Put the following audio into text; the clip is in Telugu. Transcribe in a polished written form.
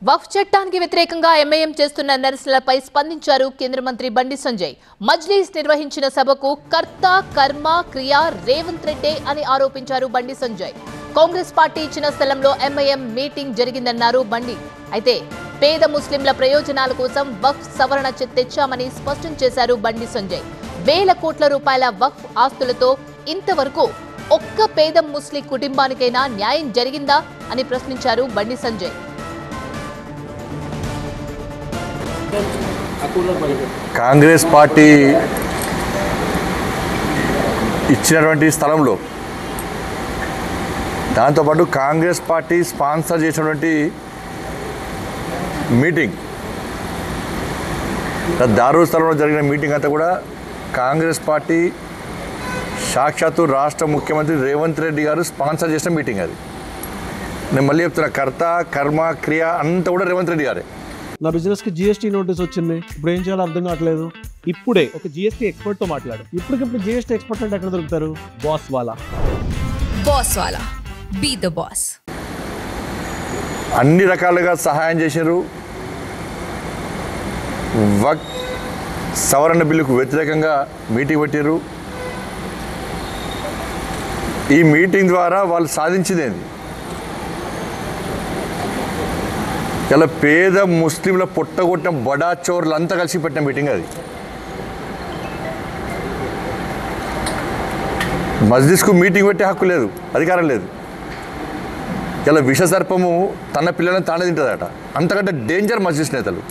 వక్ఫ్ చట్టానికి వ్యతిరేకంగా ఎంఐఎం చేస్తున్న నిరసనలపై స్పందించారు కేంద్ర మంత్రి బండి సంజయ్. మజ్లీస్ నిర్వహించిన సభకు కర్త కర్మ క్రియ రేవంత్ రెడ్డి అని ఆరోపించారు బండి సంజయ్. కాంగ్రెస్ పార్టీ ఇచ్చిన స్థలంలో ఎంఐఎం మీటింగ్ జరిగిందన్నారు బండి. అయితే పేద ముస్లింల ప్రయోజనాల కోసం వక్ఫ్ సవరణ తెచ్చామని స్పష్టం చేశారు బండి సంజయ్. వేల కోట్ల రూపాయల వక్ఫ్ ఆస్తులతో ఇంతవరకు ఒక్క పేద ముస్లిం కుటుంబానికైనా న్యాయం జరిగిందా అని ప్రశ్నించారు బండి సంజయ్. కాంగ్రెస్ పార్టీ ఇచ్చినటువంటి స్థలంలో దాంతోపాటు కాంగ్రెస్ పార్టీ స్పాన్సర్ చేసినటువంటి మీటింగ్, దారు స్థలంలో జరిగిన మీటింగ్ అంతా కూడా కాంగ్రెస్ పార్టీ సాక్షాత్తు రాష్ట్ర ముఖ్యమంత్రి రేవంత్ రెడ్డి గారు స్పాన్సర్ చేసిన మీటింగ్. అది నేను మళ్ళీ చెప్తున్నా, కర్త కర్మ క్రియ అంతా కూడా రేవంత్ రెడ్డి గారే. నా బిజినెస్కి జిఎస్టీ నోటీస్ వచ్చింది, ఇప్పుడు ఏం చేయాలో అర్థం కావట్లేదు. ఇప్పుడే ఒక జిఎస్టీ ఎక్స్పర్ట్తో మాట్లాడు. ఇప్పటికిప్పుడు జిఎస్టీ ఎక్స్పర్ట్ అంటే ఎక్కడ దొరుకుతారు? బాస్ వాలా బీ ద బాస్. అన్ని రకాలుగా సహాయం చేశారు. వక్ఫ్ సవరణ బిల్లుకు వ్యతిరేకంగా మీటింగ్ పెట్టారు. ఈ మీటింగ్ ద్వారా వాళ్ళు సాధించింది ఏంది? ఇలా పేద ముస్లింల పొట్టగొట్టిన బడా చోర్లంతా కలిసి పెట్టిన మీటింగ్ అది. మస్జిద్కు మీటింగ్ పెట్టే హక్కు లేదు, అధికారం లేదు. ఇలా విషసర్పము తన పిల్లలను తానే తింటుందట. అంతకంటే డేంజర్ మస్జిద్ నేతలు.